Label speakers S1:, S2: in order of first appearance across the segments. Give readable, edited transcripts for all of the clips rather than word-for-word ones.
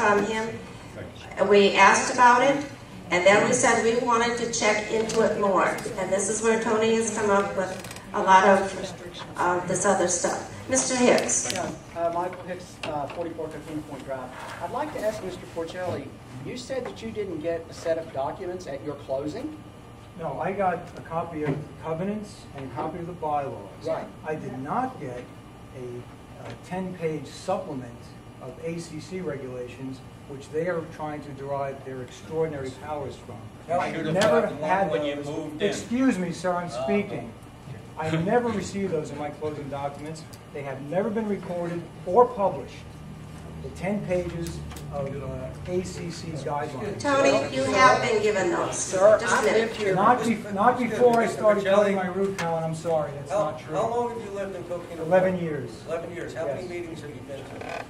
S1: from him. We asked about it, and then we said we wanted to check into it more. And this is where Tony has come up with a lot of this other stuff. Mr. Hicks.
S2: Yeah, Michael Hicks, 44 Coquina Point Drive. I'd like to ask Mr. Porcelli, you said that you didn't get a set of documents at your closing?
S3: No, I got a copy of the covenants and a copy of the bylaws.
S2: Right.
S3: I did not get a 10-page supplement of ACC regulations, which they are trying to derive their extraordinary powers from. I never had
S4: when you
S3: those.
S4: moved in.
S3: Excuse me, sir, I'm speaking. I never received those in my closing documents. They have never been recorded or published. The 10 pages of ACC guidelines.
S1: Tony, you have been given those.
S2: Sir,
S1: Just a
S2: I
S1: minute.
S2: lived here.
S3: Not before I started cutting my roof, Helen, I'm sorry, that's not true.
S5: How long have you lived in Coquina?
S3: 11 years.
S5: 11 years. How many
S3: Yes.
S5: meetings have you been to?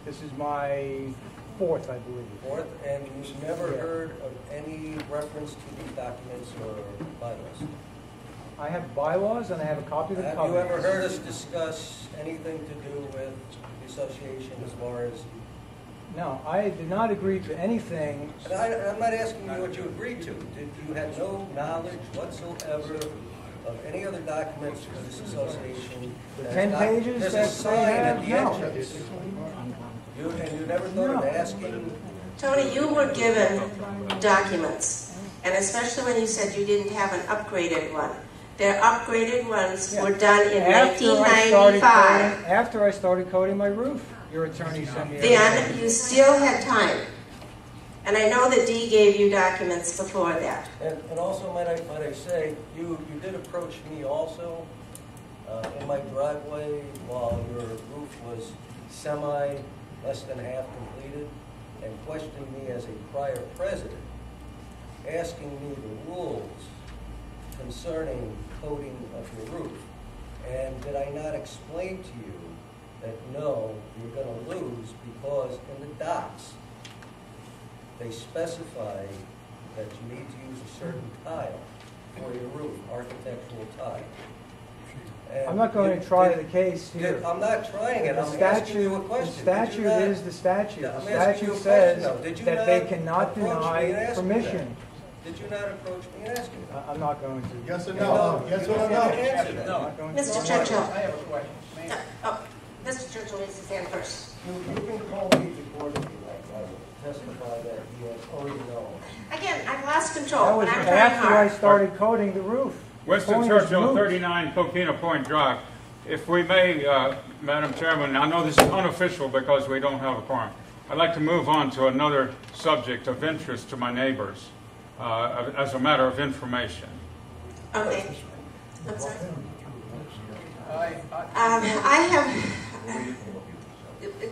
S3: This is my fourth, I believe.
S5: Fourth, and you've never heard of any reference to these documents or bylaws?
S3: I have bylaws and I have a copy of the
S5: Have you
S3: covenants.
S5: ever heard us discuss anything to do with the association as far as...
S3: No, I did not agree to anything.
S5: And I'm not asking you what you agreed to. Did you have no knowledge whatsoever of any other documents for this association?
S3: The
S5: that's
S3: 10
S5: not-
S3: pages
S5: There's a
S3: that
S5: sign
S3: they
S5: at
S3: have,
S5: the
S3: no.
S5: entrance. And you never thought of
S3: No.
S5: asking...
S1: Tony, you were given documents, and especially when you said you didn't have an upgraded one. Their upgraded ones were done in 1995.
S3: After I started coating my roof, your attorney sent me.
S1: Then you still had time. And I know that Dee gave you documents before that.
S5: And also, might I say, you did approach me also in my driveway while your roof was less than half completed, and questioned me as a prior president, asking me the rules concerning coating of your roof. And did I not explain to you that no, you're going to lose because in the docs, they specify that you need to use a certain tile for your roof, architectural tile. And
S3: I'm not going to try the case here.
S5: I'm not trying it.
S3: The
S5: I'm asking you a
S3: statute,
S5: question.
S3: the statute is the statute. The
S5: I'm asking you
S3: statute
S5: a
S3: says
S5: question, though. Did you
S3: that
S5: not
S3: they cannot
S5: approach me and
S3: deny
S5: ask me
S3: permission.
S5: Did you not approach me and ask me that?
S3: I'm not going to.
S6: Yes or
S5: No,
S6: no? Yes
S5: you
S6: or
S5: don't
S6: no?
S5: have to answer that.
S2: No.
S1: Mr. Churchill.
S2: I have a question. Ma'am.
S1: Oh, Mr. Churchill needs his hand first.
S5: You can call me before you like I will testify that you have already known.
S1: Again, I've lost
S3: That
S1: control,
S3: was
S1: and I'm trying
S3: after I
S1: hard.
S3: started coating the roof.
S4: Winston
S3: Point is
S4: Churchill,
S3: moot.
S4: 39 Coquina Point Drive. If we may, Madam Chairman, I know this is unofficial because we don't have a quorum. I'd like to move on to another subject of interest to my neighbors as a matter of information.
S1: Okay. I'm sorry. I have...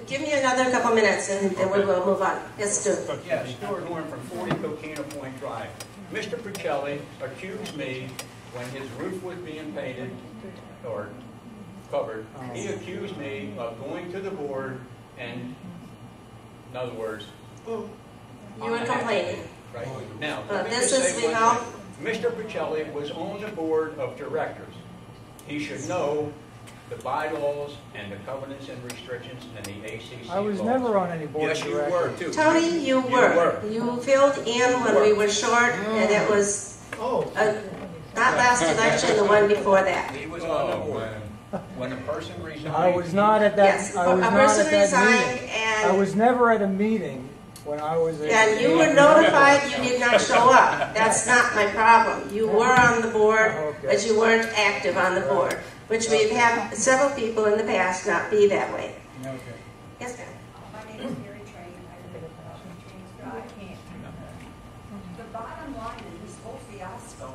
S1: Give me another couple minutes and then we will move on. Yes, Stuart.
S7: Yes, Stuart Horn from 40 Coquina Point Drive. Mr. Pricelli accused me when his roof was being painted or covered. He accused me of going to the board and, in other words,
S1: You were complaining.
S7: right now.
S1: Well,
S7: let me
S1: this
S7: just
S1: is
S7: say one
S1: without-
S7: thing. Mr. Pricelli was on the board of directors. He should know the bylaws and the covenants and restrictions and the ACC
S3: I was
S7: laws.
S3: never on any board of
S7: Yes, you
S3: directors.
S7: were too.
S1: Tony, you were. You filled in when we were short, and it was not last election, the one before that.
S7: He was on the board. When a person resigned.
S3: I was not at that.
S1: Yes,
S3: I was
S1: a
S3: not
S1: person
S3: at that
S1: resigned
S3: meeting.
S1: and...
S3: I was never at a meeting when I was.
S1: And you were notified you did not show up. That's not my problem. You were on the board, but you weren't active on the board, which we've had several people in the past not be that way.
S3: Okay.
S1: Yes, ma'am.
S8: My name is Mary Train. I live at James Drive. The bottom line in this whole fiasco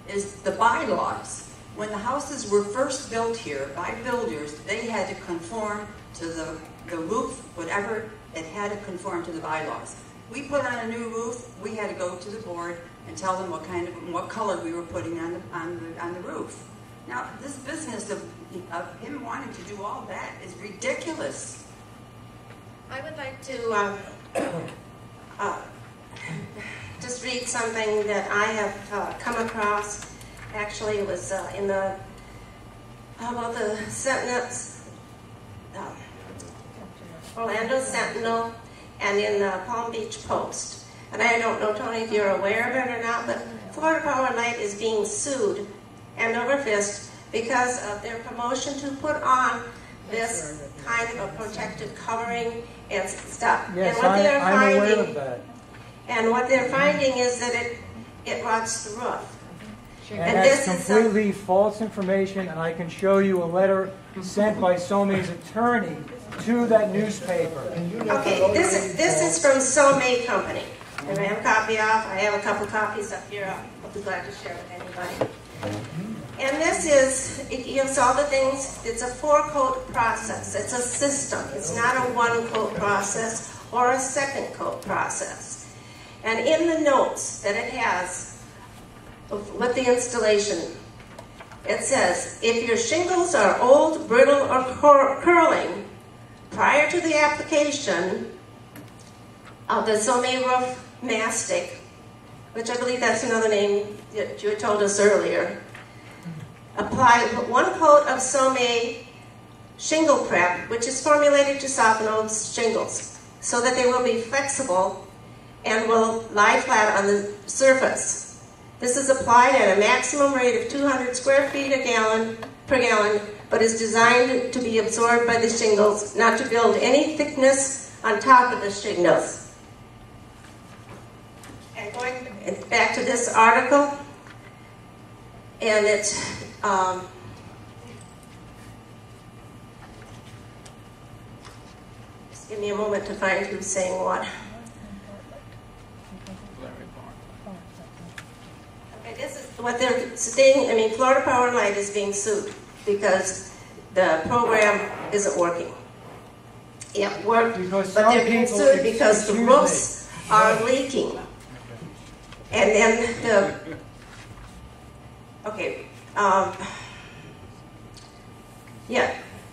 S8: is the bylaws. When the houses were first built here by builders, they had to conform to the roof, whatever, it had to conform to the bylaws. We put on a new roof, we had to go to the board and tell them what color we were putting on the roof. Now, this business of him wanting to do all that is ridiculous.
S1: I would like to just read something that I have come across. Actually, it was in the Sentinel, Orlando Sentinel, and in the Palm Beach Post. And I don't know, Tony, if you're aware of it or not, but Florida Power and Light is being sued hand over fist because of their promotion to put on this kind of a protective covering and stuff.
S3: Yes,
S1: and what they're
S3: I'm
S1: finding,
S3: aware of that.
S1: And what they're finding is that it rots the roof.
S3: And that's completely false information, and I can show you a letter sent by Somei's attorney to that newspaper.
S1: Okay, this is from Somei Company. And I have a copy of. I have a couple copies up here. I'll be glad to share with anybody. And this is, it gives all the things. It's a 4-coat process. It's a system. It's not a 1-coat process or a 2nd-coat process. And in the notes that it has with the installation, it says, if your shingles are old, brittle, or curling, prior to the application of the Somei Roof Mastic, which I believe that's another name that you had told us earlier, put 1 coat of Somei shingle prep, which is formulated to soften old shingles, so that they will be flexible and will lie flat on the surface. This is applied at a maximum rate of 200 square feet per gallon, but is designed to be absorbed by the shingles, not to build any thickness on top of the shingles. And going back to this article, and it's just give me a moment to find who's saying what. Okay, this is what they're stating. I mean, Florida Power and Light is being sued because the program isn't working. It worked, but they're being sued because the roofs are leaking. And then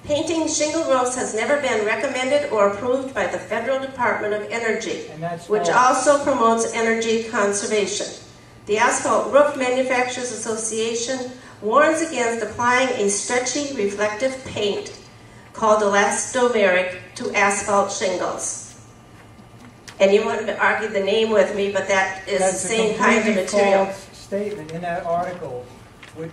S1: painting shingle roofs has never been recommended or approved by the Federal Department of Energy, which also promotes energy conservation. The Asphalt Roof Manufacturers Association warns against applying a stretchy reflective paint called elastomeric to asphalt shingles. And you want to argue the name with me, but that's the same kind of material.
S3: False statement in that article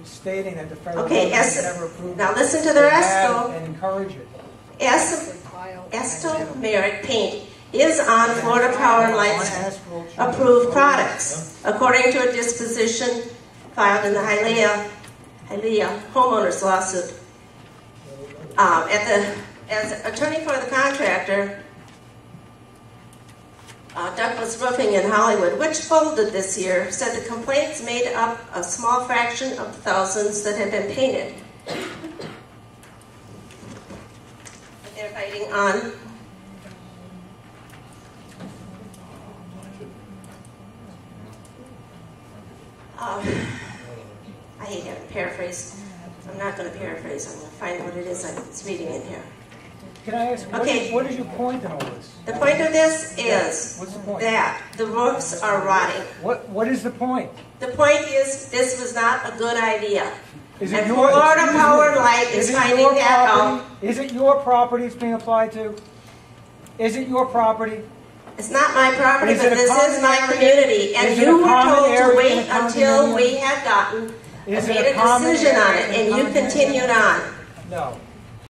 S3: stating that the federal government never approved
S1: now listen to the rest though.
S3: And encourage it.
S1: Elastomeric paint is on Florida Power and Light's approved products, according to a disposition filed in the Hialeah homeowners lawsuit. As attorney for the contractor, Douglas Roofing in Hollywood, which folded this year, said the complaints made up a small fraction of the thousands that had been painted. They're fighting on. I hate having to paraphrase. I'm not going to paraphrase. I'm going to find what it is I was reading in here.
S3: Can I ask, what is your point in all this?
S1: The point of this is that the roofs are rotting.
S3: What is the point?
S1: The point is this was not a good idea. And
S3: Florida
S1: Power and Light is finding that out.
S3: Is it your property it's being applied to? Is it your property?
S1: It's not my property, but this is my community. And you were told to wait until we had made a decision on it, and you continued on.
S3: No.